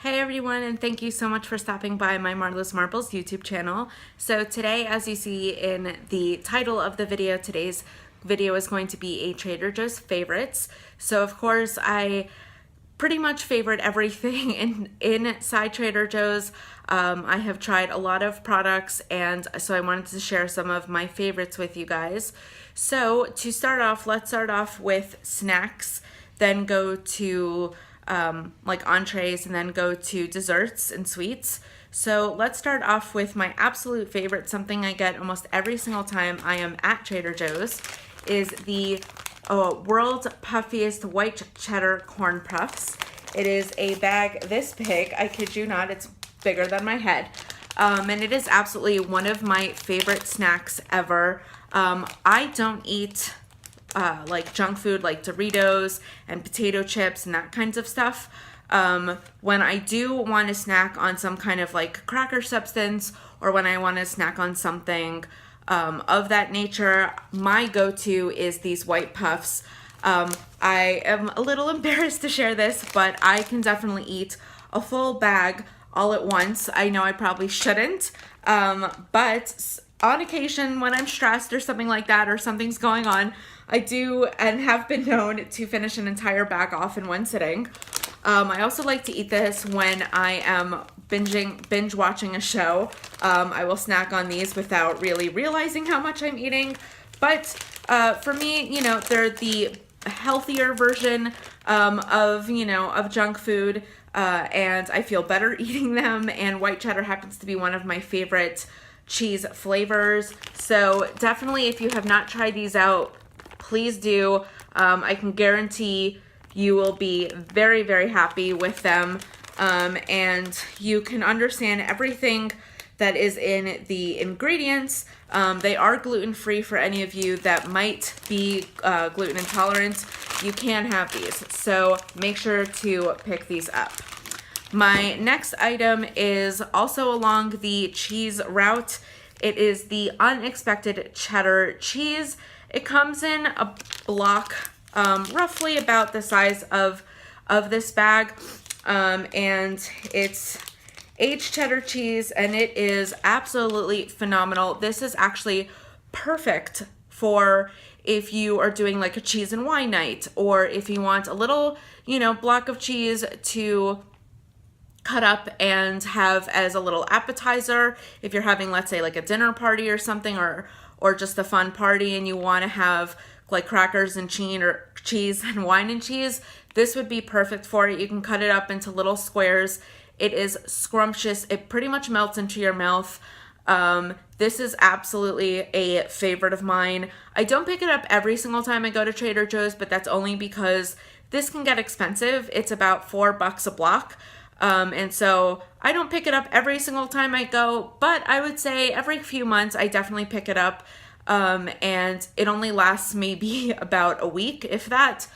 Hey everyone, and thank you so much for stopping by my Marvelous Marbles YouTube channel. So today, as you see in the title of the video, today's video is going to be a Trader Joe's favorites. So of course, I pretty much favorite everything inside Trader Joe's. I have tried a lot of products, and so I wanted to share some of my favorites with you guys. So to start off, let's start off with snacks, then go to like entrees, and then go to desserts and sweets. So let's start off with my absolute favorite, something I get almost every single time I am at Trader Joe's, is the world's puffiest white cheddar corn puffs. It is a bag this big, I kid you not, it's bigger than my head. And it is absolutely one of my favorite snacks ever. I don't eat like junk food like Doritos and potato chips and that kinds of stuff. When I do want to snack on some kind of like cracker substance, or when I want to snack on something of that nature, my go-to is these white puffs. I am a little embarrassed to share this, but I can definitely eat a full bag all at once. I know I probably shouldn't, but on occasion when I'm stressed or something like that, or something's going on, I do and have been known to finish an entire bag off in one sitting. I also like to eat this when I am binge watching a show. I will snack on these without really realizing how much I'm eating. But for me, you know, they're the healthier version of junk food, and I feel better eating them. And white cheddar happens to be one of my favorite cheese flavors. So definitely, if you have not tried these out, please do. I can guarantee you will be very, very happy with them. And you can understand everything that is in the ingredients. They are gluten-free for any of you that might be gluten intolerant. You can have these, so make sure to pick these up. My next item is also along the cheese route. It is the unexpected cheddar cheese. It comes in a block, roughly about the size of this bag, and it's aged cheddar cheese, and it is absolutely phenomenal. This is actually perfect for if you are doing like a cheese and wine night, or if you want a little, block of cheese to cut up and have as a little appetizer. If you're having, let's say, like a dinner party or something, or just a fun party, and you want to have like crackers and cheese and wine and cheese, this would be perfect for it. You can cut it up into little squares. It is scrumptious. It pretty much melts into your mouth. This is absolutely a favorite of mine. I don't pick it up every single time I go to Trader Joe's, but that's only because this can get expensive. It's about $4 a block. And so I don't pick it up every single time I go, but I would say every few months I definitely pick it up. And it only lasts maybe about a week, if that.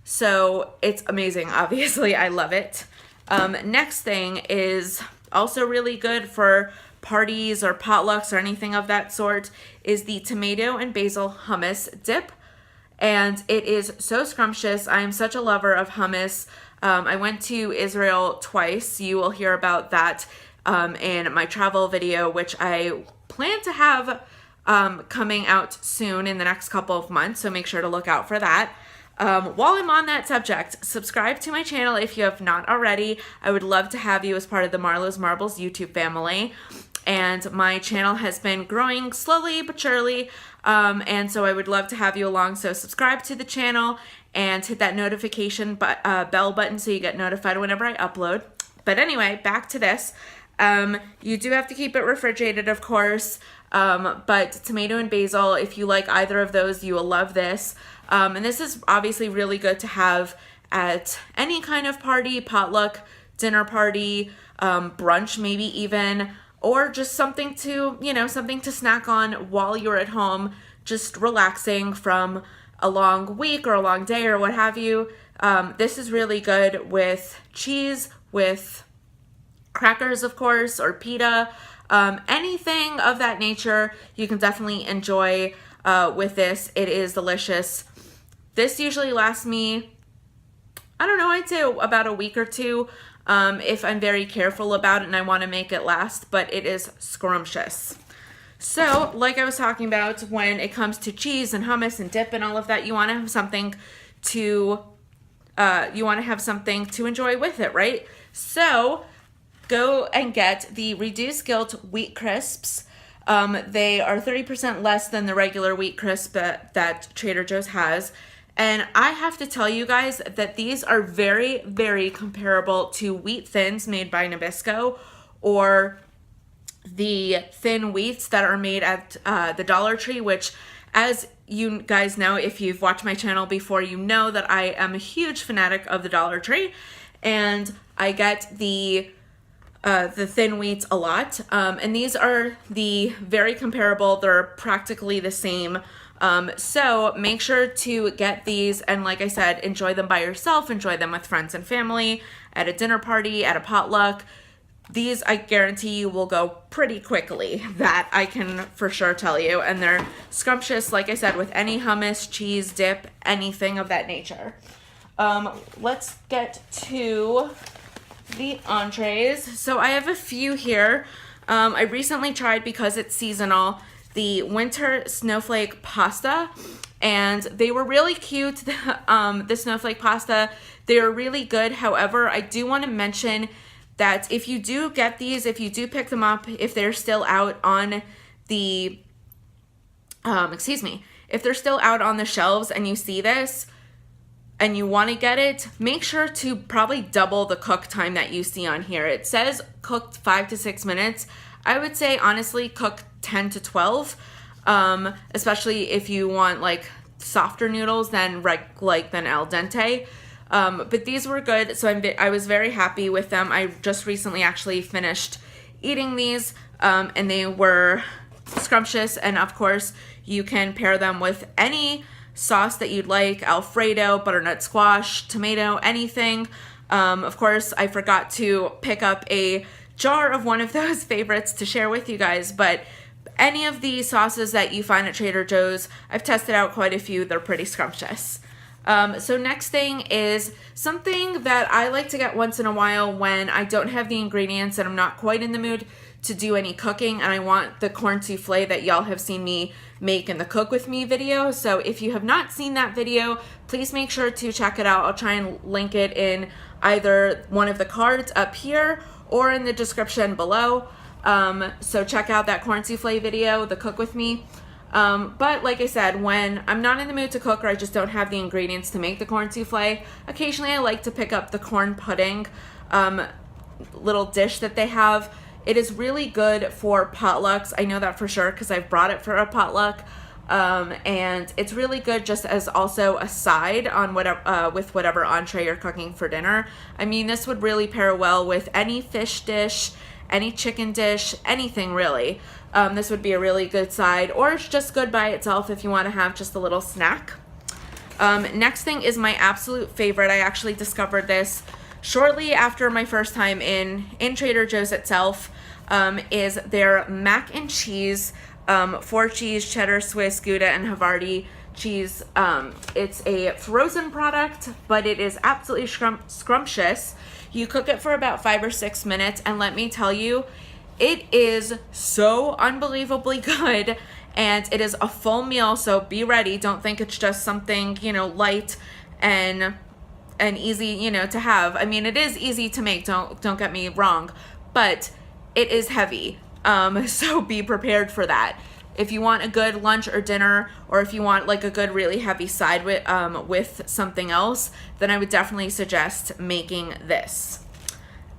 So it's amazing. Obviously, I love it. Next thing is also really good for parties or potlucks or anything of that sort, is the tomato and basil hummus dip. And it is so scrumptious. I am such a lover of hummus. I went to Israel twice. You will hear about that in my travel video, which I plan to have coming out soon in the next couple of months, so make sure to look out for that. While I'm on that subject, subscribe to my channel if you have not already. I would love to have you as part of the Marlowe's Marbles YouTube family. And my channel has been growing slowly but surely, and so I would love to have you along. So subscribe to the channel and hit that notification bell button so you get notified whenever I upload. But anyway, back to this. You do have to keep it refrigerated, of course, but tomato and basil, if you like either of those, you will love this. And this is obviously really good to have at any kind of party, potluck, dinner party, brunch maybe even, or just something to, something to snack on while you're at home, just relaxing from a long week or a long day or what have you. This is really good with cheese, with crackers, of course, or pita, anything of that nature. You can definitely enjoy with this. It is delicious. This usually lasts me I don't know, I'd say about a week or two if I'm very careful about it and I want to make it last, but it is scrumptious. So, like I was talking about, when it comes to cheese and hummus and dip and all of that, you want to have something to enjoy with it, right? So, go and get the reduced guilt wheat crisps. They are 30% less than the regular wheat crisp that Trader Joe's has. And I have to tell you guys that these are very, very comparable to wheat thins made by Nabisco, or the thin wheats that are made at the Dollar Tree, which, as you guys know, if you've watched my channel before, you know that I am a huge fanatic of the Dollar Tree, and I get the thin wheats a lot. And these are very comparable. They're practically the same. So make sure to get these, and like I said, enjoy them by yourself, enjoy them with friends and family, at a dinner party, at a potluck. These, I guarantee you, will go pretty quickly. That I can for sure tell you. And they're scrumptious, like I said, with any hummus, cheese, dip, anything of that nature. Let's get to the entrees. So I have a few here. I recently tried, because it's seasonal, the winter snowflake pasta, and they were really cute. The snowflake pasta, they are really good. However, I do want to mention that if you do get these, if you do pick them up, if they're still out on the, if they're still out on the shelves and you see this and you want to get it, make sure to probably double the cook time that you see on here. It says cooked 5 to 6 minutes. I would say, honestly, cook 10 to 12, especially if you want like softer noodles than al dente. But these were good, so I was very happy with them. I just recently actually finished eating these, and they were scrumptious. And of course, you can pair them with any sauce that you'd like: Alfredo, butternut squash, tomato, anything. Of course, I forgot to pick up a jar of one of those favorites to share with you guys, but any of the sauces that you find at Trader Joe's, I've tested out quite a few. They're pretty scrumptious. So next thing is something that I like to get once in a while when I don't have the ingredients and I'm not quite in the mood to do any cooking, and I want the corn souffle that y'all have seen me make in the Cook With Me video. So if you have not seen that video, please make sure to check it out. I'll try and link it in either one of the cards up here or in the description below. So check out that corn souffle video, the Cook With Me. But like I said, when I'm not in the mood to cook or I just don't have the ingredients to make the corn souffle, occasionally I like to pick up the corn pudding little dish that they have. It is really good for potlucks. I know that for sure because I've brought it for a potluck. And it's really good just as also a side on whatever with whatever entree you're cooking for dinner. I mean, this would really pair well with any fish dish, any chicken dish, anything really. This would be a really good side, or it's just good by itself if you want to have just a little snack. Next thing is my absolute favorite. I actually discovered this shortly after my first time in Trader Joe's itself, is their mac and cheese, 4 cheese, cheddar, Swiss, Gouda, and Havarti cheese. It's a frozen product, but it is absolutely scrumptious. You cook it for about 5 or 6 minutes, and let me tell you, it is so unbelievably good, and it is a full meal, so be ready. Don't think it's just something, light and easy, to have. I mean, it is easy to make, don't get me wrong, but it is heavy. So be prepared for that. If you want a good lunch or dinner, or if you want like a good really heavy side with something else, then I would definitely suggest making this.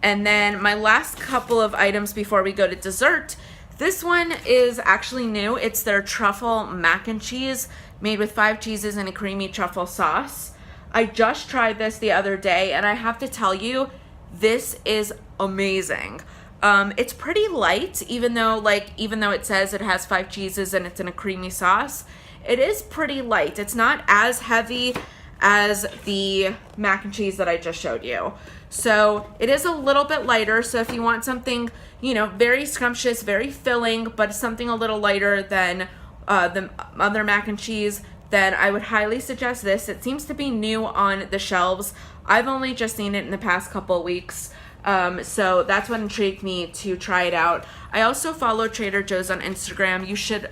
And then my last couple of items before we go to dessert, this one is actually new. It's their Truffle Mac and Cheese, made with 5 cheeses and a creamy truffle sauce. I just tried this the other day, and I have to tell you, this is amazing. It's pretty light, even though it says it has 5 cheeses and it's in a creamy sauce. It is pretty light. It's not as heavy as the mac and cheese that I just showed you. So it is a little bit lighter. So if you want something, very scrumptious, very filling, but something a little lighter than the other mac and cheese, then I would highly suggest this. It seems to be new on the shelves. I've only just seen it in the past couple of weeks. So that's what intrigued me to try it out. I also follow Trader Joe's on Instagram.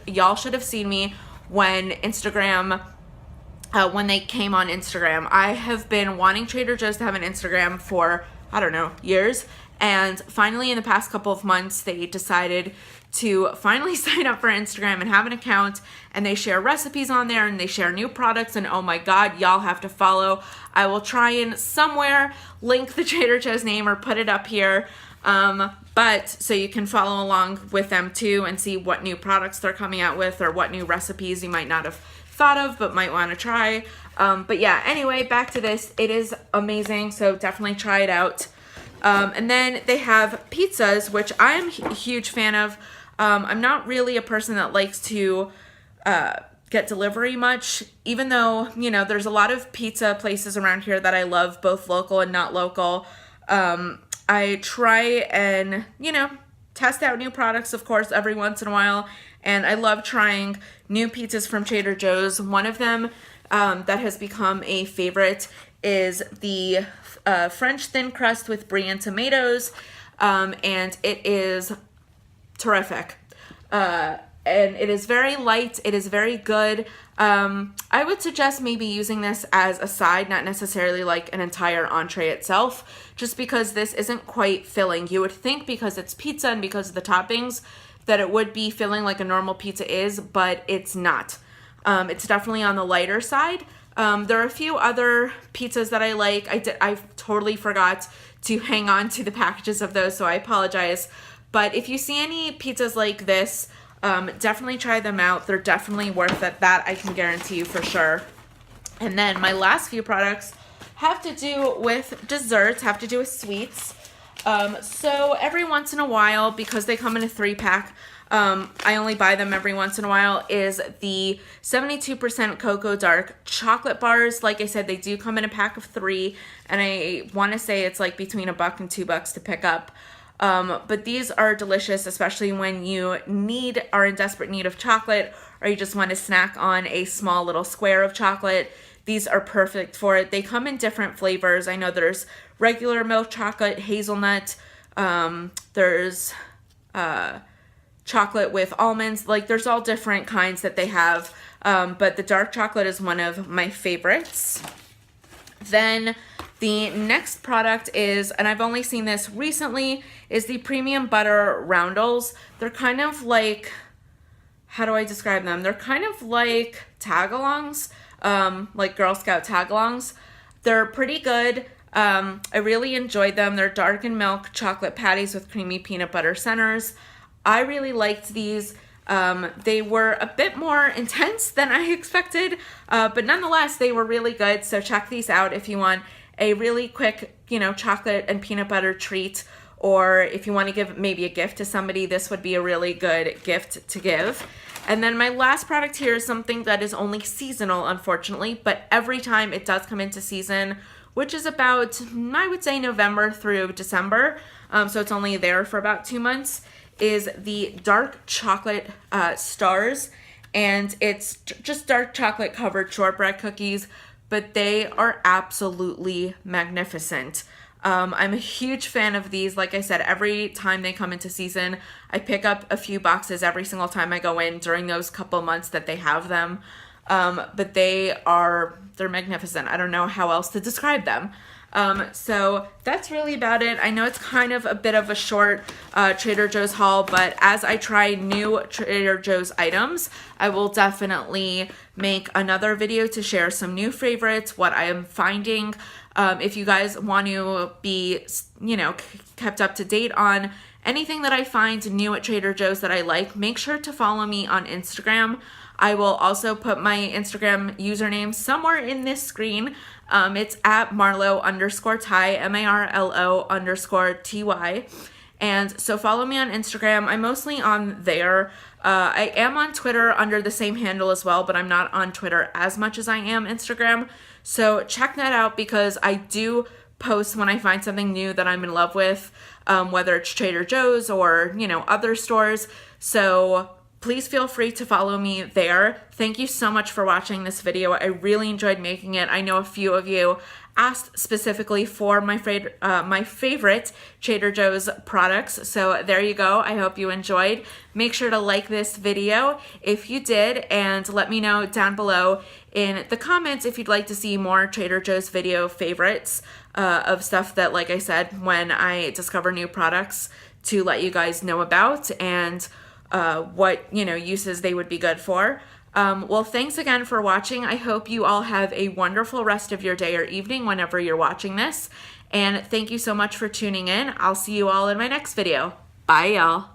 Y'all should have seen me when when they came on Instagram. I have been wanting Trader Joe's to have an Instagram for, I don't know, years. And finally, in the past couple of months, they decided to finally sign up for Instagram and have an account, and they share recipes on there and they share new products, and oh my god, y'all have to follow. I will try and somewhere link the Trader Joe's name or put it up here, but so you can follow along with them too and see what new products they're coming out with or what new recipes you might not have thought of but might want to try. But yeah, anyway, back to this. It is amazing, so definitely try it out. And then they have pizzas, which I am a huge fan of. I'm not really a person that likes to get delivery much, even though, you know, there's a lot of pizza places around here that I love, both local and not local. I try and, you know, test out new products, of course, every once in a while, and I love trying new pizzas from Trader Joe's. One of them that has become a favorite is the French thin crust with brie and tomatoes, and it is terrific. And it is very light. It is very good. I would suggest maybe using this as a side, not necessarily like an entire entree itself, just because this isn't quite filling. You would think because it's pizza and because of the toppings that it would be filling like a normal pizza is, but it's not. It's definitely on the lighter side. There are a few other pizzas that I like. I totally forgot to hang on to the packages of those, so I apologize. But if you see any pizzas like this, definitely try them out. They're definitely worth it. That I can guarantee you for sure. And then my last few products have to do with desserts, have to do with sweets. So every once in a while, because they come in a 3-pack, I only buy them every once in a while, is the 72% Cocoa Dark chocolate bars. Like I said, they do come in a pack of 3, and I want to say it's like between $1 and $2 to pick up. But these are delicious, especially when you are in desperate need of chocolate, or you just want to snack on a small little square of chocolate. These are perfect for it. They come in different flavors. I know there's regular milk chocolate, hazelnut, there's chocolate with almonds. Like, there's all different kinds that they have, but the dark chocolate is one of my favorites. Then the next product is, and I've only seen this recently, is the premium butter roundels. They're kind of like, how do I describe them? They're kind of like tagalongs, like Girl Scout tagalongs. They're pretty good. I really enjoyed them. They're dark and milk chocolate patties with creamy peanut butter centers. I really liked these. They were a bit more intense than I expected, but nonetheless, they were really good. So check these out if you want a really quick, you know, chocolate and peanut butter treat, or if you want to give maybe a gift to somebody, this would be a really good gift to give. And then my last product here is something that is only seasonal, unfortunately, but every time it does come into season, which is about, I would say, November through December, so it's only there for about 2 months, is the dark chocolate stars, and it's just dark chocolate covered shortbread cookies, but they are absolutely magnificent. I'm a huge fan of these. Like I said, every time they come into season, I pick up a few boxes every single time I go in during those couple months that they have them. But they're magnificent. I don't know how else to describe them. So that's really about it. I know it's kind of a bit of a short Trader Joe's haul, but as I try new Trader Joe's items, I will definitely make another video to share some new favorites, what I am finding. If you guys want to be, you know, kept up to date on anything that I find new at Trader Joe's that I like, make sure to follow me on Instagram. I will also put my Instagram username somewhere in this screen. It's at Marlo_Ty, MARLO_TY. And so follow me on Instagram. I'm mostly on there. I am on Twitter under the same handle as well, but I'm not on Twitter as much as I am Instagram. So check that out, because I do post when I find something new that I'm in love with, whether it's Trader Joe's or, you know, other stores. So please feel free to follow me there. Thank you so much for watching this video. I really enjoyed making it. I know a few of you asked specifically for my favorite Trader Joe's products. So there you go. I hope you enjoyed. Make sure to like this video if you did, and let me know down below in the comments if you'd like to see more Trader Joe's video favorites of stuff that, like I said, when I discover new products, to let you guys know about, and what, you know, uses they would be good for. Well, thanks again for watching. I hope you all have a wonderful rest of your day or evening whenever you're watching this. And thank you so much for tuning in. I'll see you all in my next video. Bye, y'all.